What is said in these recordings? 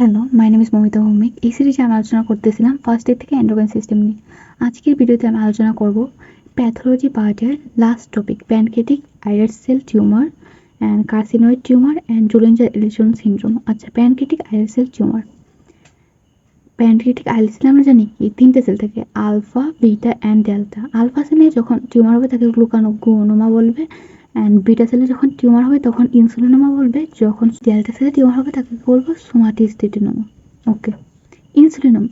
Hello, my name is Moumita Bhowmik. এই সিরিজে আমি আলোচনা করতেছিলাম ফার্স্ট ইয়ার থেকে এন্ডোক্রাইন সিস্টেম নিয়ে। আজকের ভিডিওতে আমি আলোচনা করব প্যাথোলজি পার্টের last topic, pancreatic islet cell tumour and carcinoid tumour and Zollinger Ellison syndrome. আচ্ছা, pancreatic islet cell tumour. Pancreatic islet cell আমরা জানি কি তিনটে সেল থাকে, alpha, beta and delta. Alpha সেলে যখন টিউমার হবে তাকে গ্লুকানোমা বলবে, অ্যান্ড বিটা সেলে যখন টিউমার হবে তখন ইনসুলিনোমা বলবে, যখন ডেল্টা সেলে টিউমার হবে তাকে বলবো somatostatinoma. Okay, insulinoma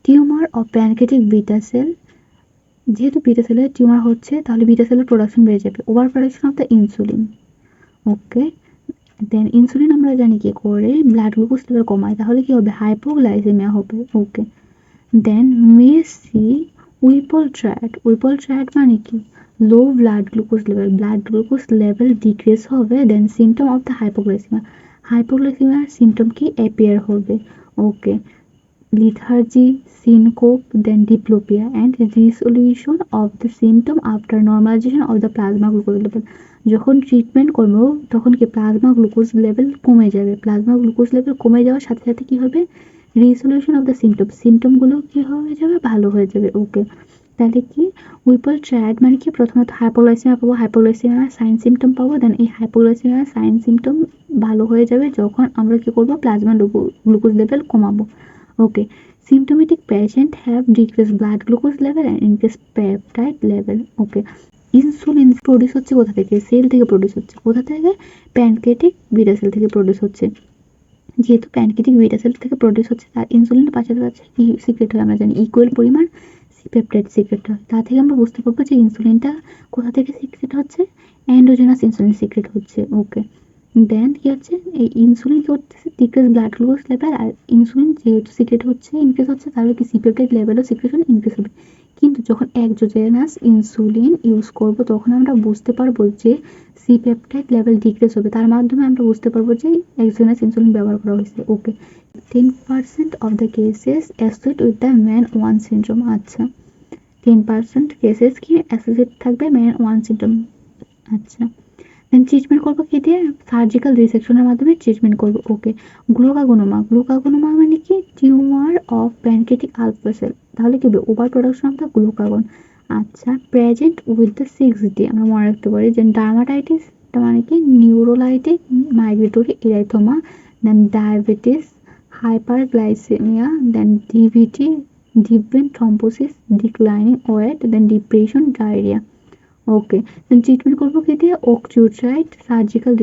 tumour of pancreatic beta cell. যেহেতু বিটা সেলের টিউমার হচ্ছে তাহলে বিটা সেলের প্রোডাকশন বেড়ে যাবে, over production of the insulin. Okay, then insulin আমরা জানি কি করে ব্লাড গ্লুকোজ লেভেল কমায়, তাহলে কি হবে হাইপোগ্লাইসেমিয়া হবে। ওকে, দেন মে সি উইপল ট্রায়াড মানে কি low blood glucose level decrease হবে, দেন সিমটম অফ দ্য হাইপোগ্লাইসেমিয়ার সিমটম কি অ্যাপিয়ার হবে। ওকে, lethargy, syncope, then diplopia and resolution of the symptom after normalization of the plasma glucose level. যখন ট্রিটমেন্ট করবো তখন কি প্লাজমা গ্লুকোজ লেভেল কমে যাবে, প্লাজমা গ্লুকোজ লেভেল কমে যাওয়ার সাথে সাথে কি হবে রিসলিউশন অফ দ্য সিমটমগুলো কি হয়ে যাবে, ভালো হয়ে যাবে। ওকে, তাহলে কি উইপল ট্রায়াড মানে কি প্রথমত হাইপোগ্লাইসেমিয়া পাবো, হাইপোগ্লাইসেমিয়ার সাইন সিমটম পাবো, দেন এই হাইপোগ্লাইসেমিয়ার সাইন সিমটম ভালো হয়ে যাবে যখন আমরা কি করবো প্লাজমা গ্লুকোজ লেভেল কমাবো। ওকে, symptomatic patient have decreased blood glucose level and increased peptide level. Okay, insulin produce হচ্ছে কোথা থেকে, সেল থেকে প্রডিউস হচ্ছে, কোথা থেকে প্যানক্রিয়াটিক বিটা সেল থেকে প্রডিউস হচ্ছে। যেহেতু প্যানক্রিয়াটিক বিটা সেল থেকে প্রডিউস হচ্ছে তার ইনসুলিনের পাশাপাশি কি সিক্রেট হয় আমরা জানি, ইকুয়াল পরিমাণ পেপটাইড সিক্রেট হয়। তা থেকে আমরা বুঝতে পারবো যে ইনসুলিনটা কোথা থেকে সিক্রেট হচ্ছে, এন্ডোজেনাস ইনসুলিন সিক্রেট হচ্ছে। ওকে, দেন কি হচ্ছে এই ইনসুলিন করতেছে ডিক্রিজ ব্লাড গ্লুকোজ লেভেল, আর ইনসুলিন যেহেতু সিক্রেট হচ্ছে ইনক্রিজ হচ্ছে তাহলে কি সিপেপটাইড লেভেলও সিক্রেশন ইনক্রিজ হবে। কিন্তু যখন এক্সোজেনাস ইনসুলিন ইউজ করব তখন আমরা বুঝতে পারবো যে সিপেপটাইড লেভেল ডিক্রিজ হবে, তার মাধ্যমে আমরা বুঝতে পারবো যে এক্সোজেনাস ইনসুলিন ব্যবহার করা হয়েছে। ওকে, 10% of the cases associate with the man one syndrome. আচ্ছা, 10% কেসেস কি অ্যাসোসিয়েট থাকবে ম্যান ওয়ান সিনড্রোম। আচ্ছা, দেন ট্রিটমেন্ট করবো কি দিয়ে, সার্জিক্যাল রিসেকশনের মাধ্যমে ট্রিটমেন্ট করবো। ওকে, গ্লুকাগোনোমা মানে কি tumour of pancreatic alpha cell, তাহলে কি হবে over production of the glucagon. আচ্ছা, প্রেজেন্ট উইথ দ্য 6D আমরা মনে রাখতে পারি যে ডার্মাটাইটিস মানে কি necrolytic migratory erythema, then diabetes, hyperglycaemia, then DVT, deep vein thrombosis, declining weight, then depression, diarrhoea. Okay, then treatment করবো কি দিয়ে অক্সিওট্রাইড সার্জিক্যাল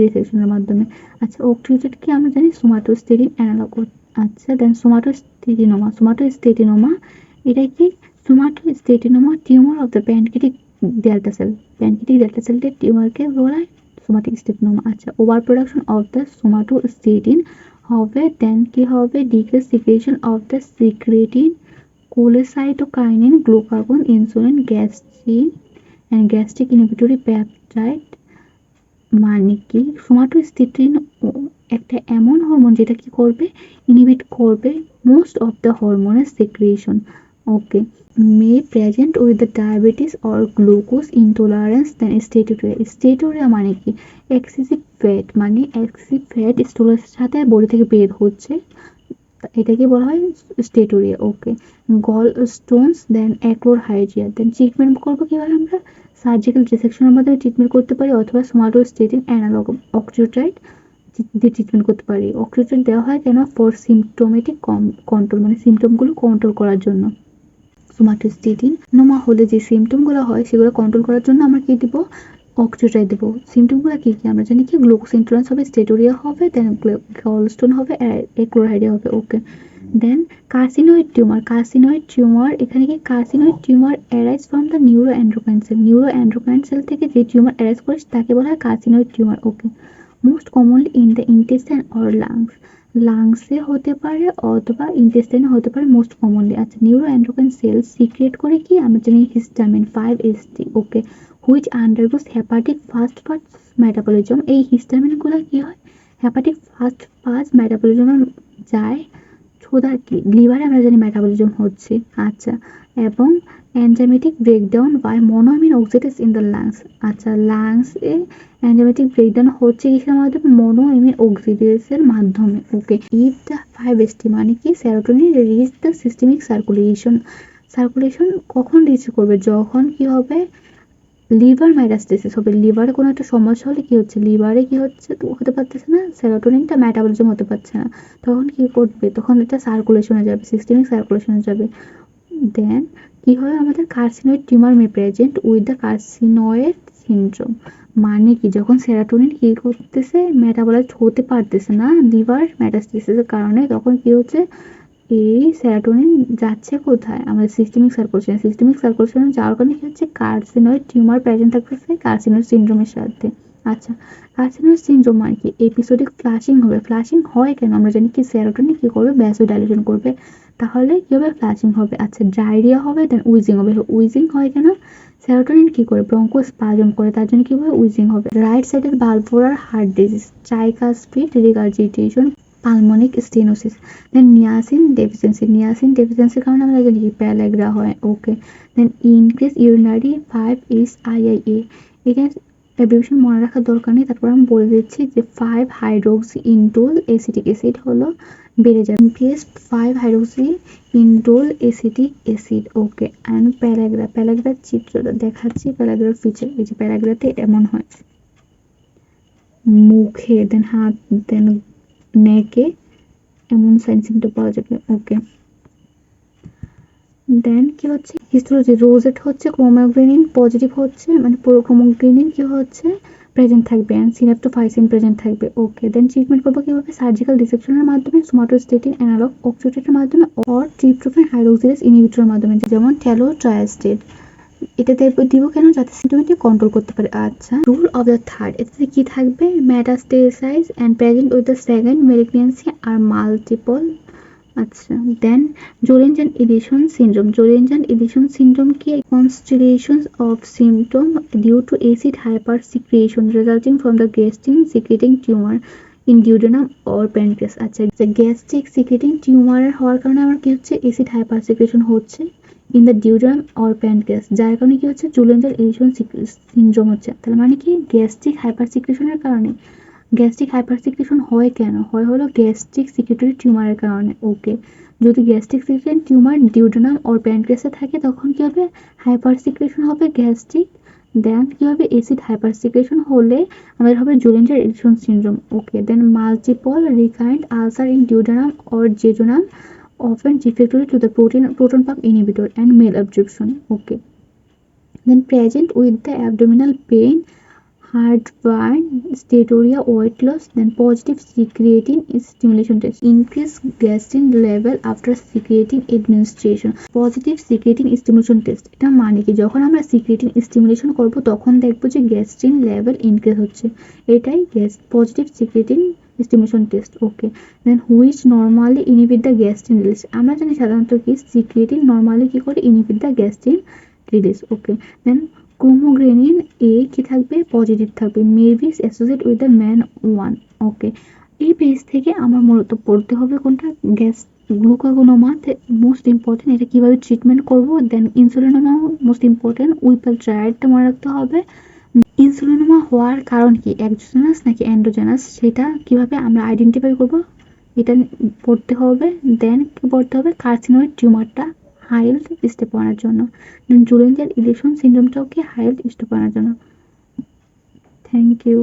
রিসেকশনের মাধ্যমে। আচ্ছা, অক্সিওট্রাইড কি আমরা জানি সোমাটোস্টেটিন অ্যানালগ। আচ্ছা, দেন সোমাটোস্টেটিনোমা এটা কি somatostatinoma tumour of the pancreatic delta সেলের টিউমারকে বলা হয় সোমাটোস্টেটিনোমা। আচ্ছা, over production of the somatostatin হবে, দেন কি হবে decrease secretion of the secretin, cholecystokinin, glucagon, insulin, gastric inhibitory peptide. মানে কি সোমাটোস্টেটিন একটা এমন হরমোন যেটা কি করবে ইনহিবিট করবে মোস্ট অফ দ্য হরমোনের secretion. Okay, may present with the diabetes or glucose intolerance, then steatorrhoea মানে কি এক্সেসিভ ফ্যাট স্টোরের সাথে বডি থেকে বের হচ্ছে, এটাকে বলা হয় স্টেটোরিয়া। ওকে, গল স্টোনস, দেন অ্যাক্রোরহাইজিয়া। দেন ট্রিটমেন্ট করবো কিভাবে আমরা সার্জিক্যাল রিসেকশনের মাধ্যমে ট্রিটমেন্ট করতে পারি, অথবা সোমাটোস্টেটিন অ্যানালগ অক্সিওট্রাইড দিয়ে ট্রিটমেন্ট করতে পারি। অক্সিওট্রাইড দেওয়া হয় কেন, ফর সিমটোমেটিক কন্ট্রোল মানে সিমটমগুলো কন্ট্রোল করার জন্য। সোমাটোস্টেটিন নোমা হলে যে সিমটমগুলো হয় সেগুলো কন্ট্রোল করার জন্য আমরা কি দিব, অক্সিওট্রাইড দেবো। সিমটমগুলো কি কি আমরা জানি কি গ্লুকোজ ইনটলারেন্স হবে, স্টেটোরিয়া হবে, দেন গলস্টোন হবে, অ্যাক্রোরহাইজিয়া হবে। ওকে, দেন কার্সিনয়েড টিউমার এখানে কি carcinoid tumour arise from the neuroendocrine cell থেকে যে টিউমার অ্যারাইজ করে তাকে বলা হয় carcinoid tumour. Okay, most commonly in the intestine or লাংসে হতে পারে অথবা ইন্টেস্টাইনে হতে পারে মোস্ট কমনলি। আচ্ছা, নিউরোএন্ড্রোক্রাইন সেল সিক্রেট করে কি আমরা জানি histamine 5-HT। Okay, which আন্ডারগোস hepatic fast ফাজ মেটাবলিজম। এই হিস্টামিনগুলো কি হয় হেপাটিক ফাস্ট ফাজ মেটাবলিজমে যায়, ছোদা কি লিভারে আমরা জানি মেটাবলিজম হচ্ছে। আচ্ছা, এবং enzymatic breakdown by monoamine oxidase in the lungs. আচ্ছা, লাংসে এনজাইমেটিক ব্রেকডাউন হচ্ছে কিসের মাধ্যমে? মনোঅ্যামিন অক্সিডেজের মাধ্যমে। ওকে, ইফ দ্য 5ST মানে কি serotonin reach the systemic circulation কখন রিচ করবে? যখন কি হবে? লিভার মেটাস্টেসিস হবে। লিভারে কোনো একটা সমস্যা হলে কি হচ্ছে? লিভারে কি হচ্ছে? হতে পারতেছে না, সেরোটোনিনটা মেটাবলিজম হতে পারছে না, তখন কি করবে? তখন এটা সার্কুলেশনে যাবে, সিস্টেমিক সার্কুলেশনে যাবে। দেন কি হয়? আমাদের carcinoid tumour May present with the carcinoid syndrome. মানে কি, যখন সেরোটোনিন কি করতেছে? মেটাবলাইজড হতে পারতেছে না লিভার মেটাস্টেসিসের কারণে, তখন কি হচ্ছে? এই সেরোটোনিন যাচ্ছে কোথায়? আমাদের সিস্টেমিক সার্কুলেশনে যাওয়ার কারণে কি হচ্ছে? কার্সিনয়েড টিউমার প্রেজেন্ট থাকতেছে কার্সিনয়েড সিনড্রোমের সাথে। আচ্ছা, কার্সিনয়েড সিনড্রোম মানে কি? এপিসোডিক ফ্লাশিং হবে। ফ্লাশিং হয় কেন? আমরা জানি কি সেরোটোনিন কি করবে? ভ্যাসোডাইলেশন করবে, তাহলে কি হবে? ফ্লাশিং হবে। আচ্ছা, ডায়রিয়া হবে, দেন উইজিং হবে। উইজিং হয় কেন? সেরোটোনিন কি করে? ব্রঙ্কোস্পাজম করে, তার জন্য কি হবে? উইজিং হবে। রাইট সাইডের valvular heart disease, tricuspid regurgitation, pulmonic stenosis. Then niacin ডেফিসিয়েন্সির কারণে আমরা জানি কি? প্যালাগ্রা হয়। Okay, then increase urinary 5SIIA। এখানে অ্যাব্রিভিয়েশন মনে রাখার দরকার নেই, তারপর আমি বলে দিচ্ছি যে 5 হাইড্রোক্সি ইনডোল এসিটিক অ্যাসিড হলো বেড়ে যায়। Increase 5 hydroxy indole acetic acid. Okay, and প্যালাগ্রার চিত্রটা দেখাচ্ছি, প্যালাগ্রার ফিচার। এই যে প্যালাগ্রাতে এমন হয়, মুখে, দেন হাত, দেন নেকে এমন সাইন সিমটম পাওয়া যাবে। ওকে, দেন কি হচ্ছে? হিস্টোলজি রোজেট হচ্ছে ক্রোমোগ্রেনিন পজিটিভ হচ্ছে, মানে পুরো ক্রোমোগ্রেনিন কি হচ্ছে? প্রেজেন্ট থাকবে, অ্যান্ড সিনাপ্টোফাইসিন প্রেজেন্ট থাকবে। ওকে, দেন ট্রিটমেন্ট করবো কিভাবে? সার্জিক্যাল ডিসেকশনের মাধ্যমে, সোমাটোস্টেটিন অ্যানালগ অক্সিটেটের মাধ্যমে, অর ট্রিপ্টোফ্যান হাইড্রোক্সিলেজ ইনহিবিটরের মাধ্যমে, যেমন ট্যালোট্রায়াস্টেট। এটা দিব কেন? যাতে সিমটমটি কন্ট্রোল করতে পারে। আচ্ছা, রুল অফ দ্য থার্ড, এটাতে কি থাকবে? Metastasize and present with the second malignancy আর মাল্টিপল। আচ্ছা, দেন জোলেনজান syndrome কি? Constellations of symptom due to acid hypersecretion resulting from the gastric secreting tumor in duodenum or pancreas। আচ্ছা, gastric secreting tumour হওয়ার কারণে আমার কি হচ্ছে? Acid hypersecretion হচ্ছে in the duodenum or pancreas, যার কারণে কি হচ্ছে? জোলেনজান এডিশন সিনড্রোম হচ্ছে। তাহলে মানে কি? গ্যাস্ট্রিক হাইপারসিক্রেশনের কারণে। গ্যাস্ট্রিক হাইপারসিক্রেশন হয় কেন? হয় হলো গ্যাস্ট্রিক সিক্রেটরি টিউমারের কারণে। ওকে, যদি gastric secretory tumour duodenum or প্যানক্রিয়াসে থাকে, তখন কি হবে? হাইপারসিক্রেশন হবে গ্যাস্ট্রিক। দেন কি হবে? অ্যাসিড হাইপারসিক্রেশন হলে আমাদের হবে Zollinger Ellison syndrome. Okay, then multiple recurrent ulcer in duodenum or jejunum often refractory to the proton pump inhibitor and malabsorption. Okay, then present with the abdominal pain, heartburn, steatorrhea, weight loss, then positive secretin stimulation test, increase gastrin level after secretin administration, positive secretin stimulation test। এটা মানে কি? যখন আমরা secretin stimulation করব তখন দেখব যে gastrin level increase হচ্ছে, এটাই positive secretin stimulation test। Okay, then which normally inhibit the gastrin release. আমরা জানি সাধারণত কি secretin নর্মালি কি করে? Inhibit the gastrin release. Okay, then chromogranin A কি থাকবে? পজিটিভ থাকবে, maybe associate with the MEN 1। Okay, এই পেজ থেকে আমার মূলত পড়তে হবে কোনটা? গ্লুকাগোনোমা মোস্ট ইম্পর্টেন্ট, এটা কিভাবে ট্রিটমেন্ট করব। দেন ইনসুলিনোমা মোস্ট ইম্পর্টেন্ট, উইপাল ট্রায়াডটা মনে রাখতে হবে। ইনসুলিনোমা হওয়ার কারণ কি? এক্সোজেনাস নাকি এন্ডোজেনাস, সেটা কিভাবে আমরা আইডেন্টিফাই করব, এটা পড়তে হবে। দেন কি পড়তে হবে? কার্সিনয়েড টিউমারটা হাইল্ড স্টেপ 1 এর জন্য, দেন জোলেনজার ইলিশন সিনড্রোমটাও কি? হাইল্ড স্টেপ 1 এর জন্য। Thank you.